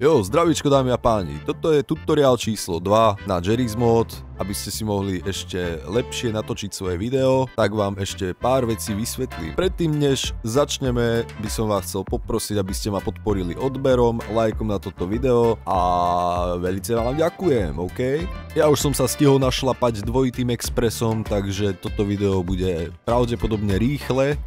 Jo, zdravíčko dámy a páni, toto je tutoriál číslo 2 na Jerry's Mod. Aby ste si mohli ešte lepšie natočiť svoje video, tak vám ešte pár vecí vysvetlím. Predtým než začneme, by som vás chcel poprosiť, aby ste ma podporili odberom, lajkom na toto video a veľmi vám ďakujem, OK? Ja už som sa stihol našlapať dvojitým expresom, takže toto video bude pravdepodobne rýchle.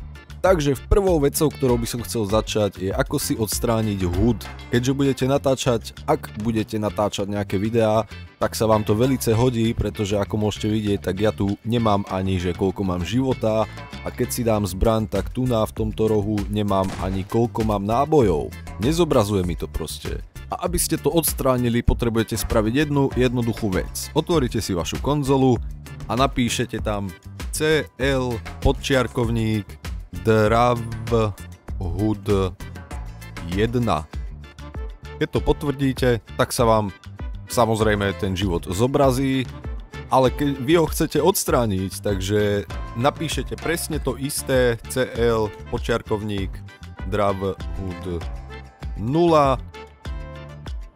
Takže prvou vecou, ktorou by som chcel začať, je ako si odstrániť HUD. Keďže budete natáčať, ak budete natáčať nejaké videá, tak sa vám to velice hodí, pretože ako môžete vidieť, tak ja tu nemám ani, že koľko mám života, a keď si dám zbraň, tak tu v tomto rohu nemám ani koľko mám nábojov. Nezobrazuje mi to proste. A aby ste to odstránili, potrebujete spraviť jednu jednoduchú vec. Otvoríte si vašu konzolu a napíšete tam CL podčiarkovník Drav HUD 1. Keď to potvrdíte, tak sa vám samozrejme ten život zobrazí, ale keď vy ho chcete odstrániť, takže napíšete presne to isté CL podčiarkovník Drav HUD 0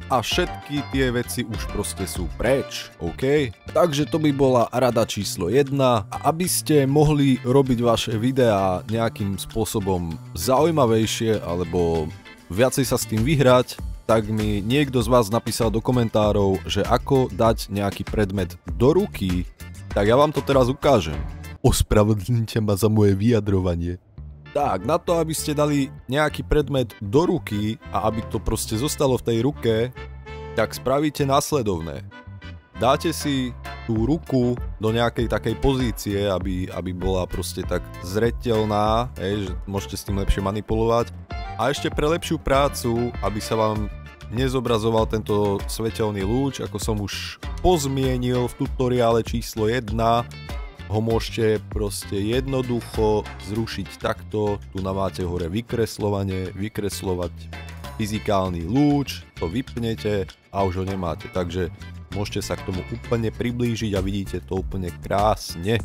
a všetky tie veci už proste sú preč, OK? Takže to by bola rada číslo 1. A aby ste mohli robiť vaše videá nejakým spôsobom zaujímavejšie alebo viacej sa s tým vyhrať, tak mi niekto z vás napísal do komentárov, že ako dať nejaký predmet do ruky, tak ja vám to teraz ukážem. Ospravedlňte ma za moje vyjadrovanie. Tak, na to, aby ste dali nejaký predmet do ruky a aby to proste zostalo v tej ruke, tak spravíte následovné. Dáte si tú ruku do nejakej takej pozície, aby bola proste tak zreteľná, že môžete s tým lepšie manipulovať. A ešte pre lepšiu prácu, aby sa vám nezobrazoval tento svetelný lúč, ako som už pozmienil v tutoriále číslo 1, ho môžete proste jednoducho zrušiť takto. Tu máte hore vykreslovanie, vykreslovať fyzikálny lúč, to vypnete a už ho nemáte. Takže môžete sa k tomu úplne priblížiť a vidíte to úplne krásne.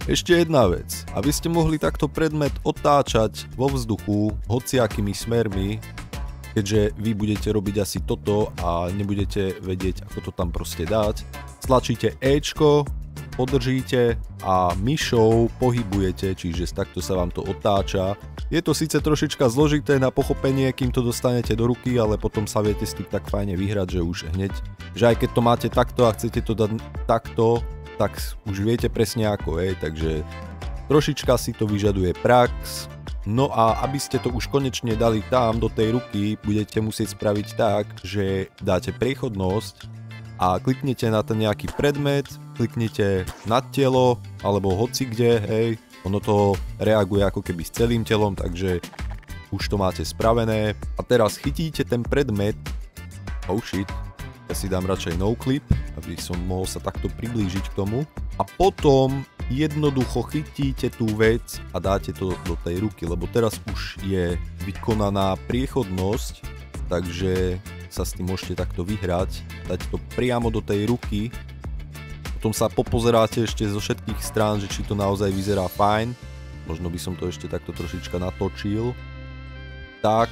Ešte jedna vec, aby ste mohli takto predmet otáčať vo vzduchu hociakými smermi, keďže vy budete robiť asi toto a nebudete vedieť, ako to tam proste dať, stlačíte Ečko, podržíte a myšou pohybujete, čiže takto sa vám to otáča. Je to síce trošička zložité na pochopenie, kým to dostanete do ruky, ale potom sa viete s tým tak fajne vyhrať, že už hneď, že aj keď to máte takto a chcete to dať takto, tak už viete presne ako, takže trošička si to vyžaduje prax. No a aby ste to už konečne dali tam do tej ruky, budete musieť spraviť tak, že dáte priechodnosť a kliknete na ten nejaký predmet, kliknite na telo, alebo hoci kde, ono to reaguje ako keby s celým telom, takže už to máte spravené. A teraz chytíte ten predmet, oh shit, ja si dám radšej no clip, aby som mohol sa takto priblížiť k tomu. A potom jednoducho chytíte tú vec a dáte to do tej ruky, lebo teraz už je vykonaná priechodnosť, takže sa s tým môžete takto vyhrať, dať to priamo do tej ruky, potom sa popozeráte ešte zo všetkých strán, že či to naozaj vyzerá fajn, možno by som to ešte takto trošička natočil. Tak,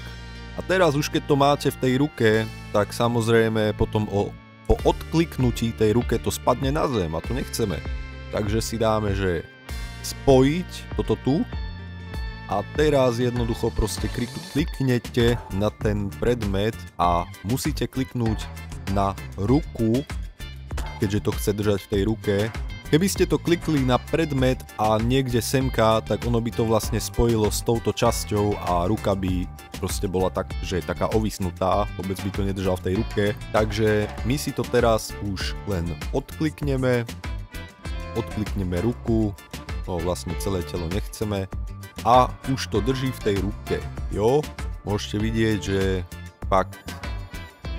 a teraz už keď to máte v tej ruke, tak samozrejme potom po odkliknutí tej ruke to spadne na zem a to nechceme. Takže si dáme, že spojiť toto tu. A teraz jednoducho proste kliknete na ten predmet a musíte kliknúť na ruku, keďže to chce držať v tej ruke. Keby ste to klikli na predmet a niekde semka, tak ono by to vlastne spojilo s touto časťou a ruka by proste bola tak, že je taká ovisnutá, vôbec by to nedržal v tej ruke. Takže my si to teraz už len odklikneme ruku, no vlastne celé telo nechceme. A už to drží v tej ruke, jo? Môžete vidieť, že fakt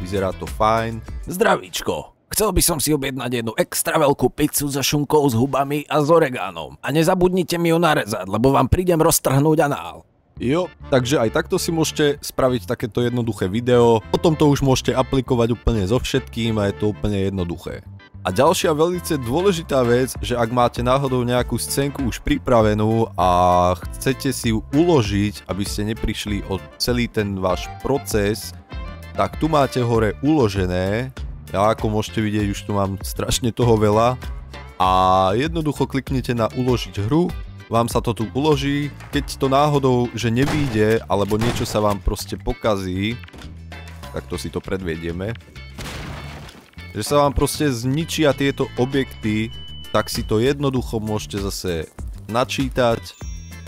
vyzerá to fajn. Zdravíčko, chcel by som si objednať jednu extra veľkú pizzu so šunkou, s hubami a s oregánom. A nezabudnite mi ju narezať, lebo vám prídem roztrhnúť anál. Jo, takže aj takto si môžete spraviť takéto jednoduché video. Potom to už môžete aplikovať úplne so všetkým a je to úplne jednoduché. A ďalšia veľmi dôležitá vec, že ak máte náhodou nejakú scénku už pripravenú a chcete si ju uložiť, aby ste neprišli o celý ten váš proces, tak tu máte hore uložené. Ja ako môžete vidieť, už tu mám strašne toho veľa. A jednoducho kliknete na uložiť hru, vám sa to tu uloží. Keď to náhodou, že nevyjde, alebo niečo sa vám proste pokazí, tak to si to predvedieme. Že sa vám proste zničia tieto objekty, tak si to jednoducho môžete zase načítať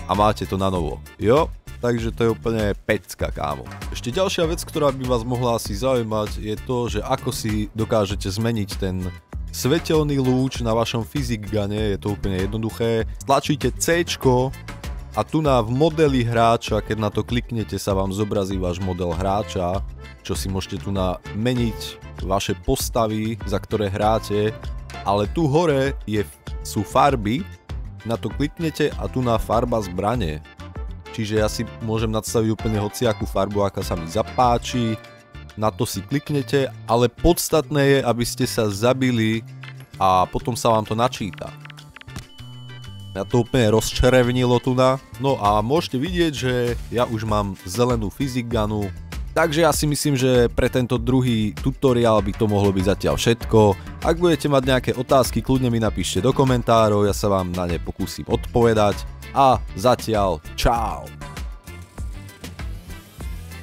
a máte to na novo. Jo? Takže to je úplne pecka, kámo. Ešte ďalšia vec, ktorá by vás mohla asi zaujímať, je to, že ako si dokážete zmeniť ten svetelný lúč na vašom physic gune. Je to úplne jednoduché. Tlačíte C a tu v modeli hráča, keď na to kliknete, sa vám zobrazí váš model hráča, čo si môžete tu meniť vaše postavy, za ktoré hráte, ale tu hore sú farby, na to kliknete a tu farba zbrane. Čiže ja si môžem nadstaviť úplne hociakú farbu, aká sa mi zapáči, na to si kliknete, ale podstatné je, aby ste sa zabili a potom sa vám to načíta. Ja to úplne rozčerevnilo tu No a môžete vidieť, že ja už mám zelenú physic gunu, takže ja si myslím, že pre tento druhý tutoriál by to mohlo byť zatiaľ všetko. Ak budete mať nejaké otázky, kľudne mi napíšte do komentárov, ja sa vám na ne pokúsim odpovedať. A zatiaľ čau.